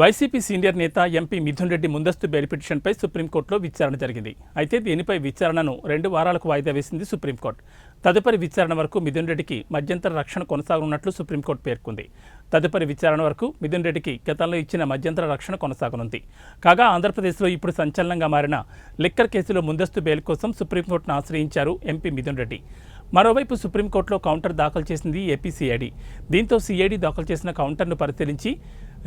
YCP senior నేత MP Mithun Reddy ముందస్తు bail పిటిషన్పై సుప్రీంకోర్టులో విచారణ జరిగింది. అయితే దీనిపై విచారణను 2 వారాలకు వాయిదా వేసింది సుప్రీంకోర్టు. తదుపరి విచారణ వరకు మిథున్ రెడ్డికి మధ్యంతర రక్షణ కొనసాగనున్నట్లు సుప్రీంకోర్టు పేర్కొంది. తదుపరి విచారణ వరకు మిథున్ రెడ్డికి గతంలో ఇచ్చిన మధ్యంతర రక్షణ కొనసాగనుంది. కాగా ఆంధ్రప్రదేశ్లో ఇప్పుడు సంచలనంగా మారిన లిక్కర్ కేసులో ముందస్తు బెయిల్ కోసం సుప్రీంకోర్టును ఆశ్రయించారు ఎంపీ మిథున్ రెడ్డి. మరోవైపు సుప్రీంకోర్టులో కౌంటర్ దాఖలు చేసింది ఏపీ సిఐడి. దీంతో సిఐడి దాఖలు చేసిన కౌంటర్ను పరిశీలించి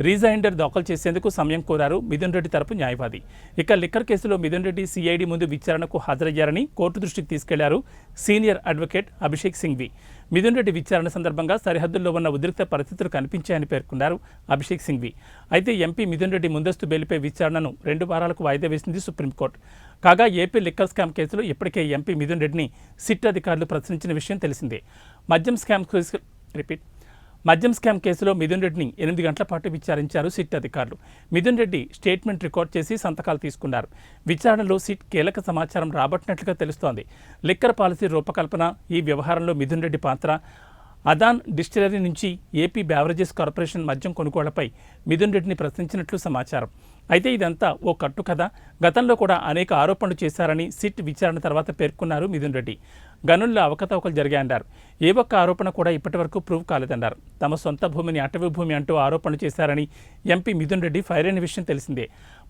రీజైండర్ దాఖలు చేసేందుకు సమయం కోరారు మిథున్ రెడ్డి తరపు న్యాయవాది. ఇక లిక్కర్ కేసులో మిథున్ రెడ్డి సిఐడి ముందు విచారణకు హాజరయ్యారని కోర్టు దృష్టికి తీసుకెళ్లారు సీనియర్ అడ్వకేట్ అభిషేక్ సింఘ్వి. మిథున్ రెడ్డి విచారణ సందర్భంగా సరిహద్దుల్లో ఉన్న ఉద్రిక్త పరిస్థితులు కనిపించాయని పేర్కొన్నారు అభిషేక్ సింఘ్వి. అయితే ఎంపీ మిథున్ రెడ్డి ముందస్తు బెయిల్పై విచారణను 2 వారాలకు వాయిదా వేసింది సుప్రీంకోర్టు. కాగా ఏపీ లిక్కర్ స్కామ్ కేసులో ఇప్పటికే ఎంపీ మిథున్ రెడ్డిని సిట్ అధికారులు ప్రశ్నించిన విషయం తెలిసిందే. మద్యం స్కామ్ కేసులో మిథున్ రెడ్డిని 8 గంటల పాటు విచారించారు సిట్ అధికారులు. మిథున్ రెడ్డి స్టేట్మెంట్ రికార్డ్ చేసి సంతకాలు తీసుకున్నారు. విచారణలో సిట్ కీలక సమాచారం రాబట్టినట్లుగా తెలుస్తోంది. లిక్కర్ పాలసీ రూపకల్పన, ఈ వ్యవహారంలో మిథున్ రెడ్డి పాత్ర, అదాన్ డిస్టిలరీ నుంచి ఏపీ బెవరేజెస్ కార్పొరేషన్ మద్యం కొనుగోళ్లపై మిథున్ రెడ్డిని ప్రశ్నించినట్లు సమాచారం. అయితే ఇదంతా ఓ కట్టు కథ. గతంలో కూడా అనేక ఆరోపణలు చేశారని సిట్ విచారణ తర్వాత పేర్కొన్నారు మిథున్ రెడ్డి. గనుల్లో అవకతవకలు జరిగాయన్నారు. ఏ ఒక్క ఆరోపణ కూడా ఇప్పటివరకు ప్రూవ్ కాలేదన్నారు. తమ సొంత భూమిని అటవీ భూమి అంటూ ఆరోపణలు చేశారని ఎంపీ మిథున్ రెడ్డి ఫైర్ అయిన విషయం తెలిసిందే.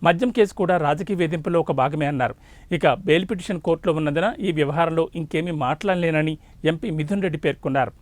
మద్యం కేసు కూడా రాజకీయ వేధింపుల్లో ఒక భాగమే అన్నారు. ఇక బెయిల్ పిటిషన్ కోర్టులో ఉన్నందున ఈ వ్యవహారంలో ఇంకేమీ మాట్లాడలేనని ఎంపీ మిథున్ రెడ్డి పేర్కొన్నారు.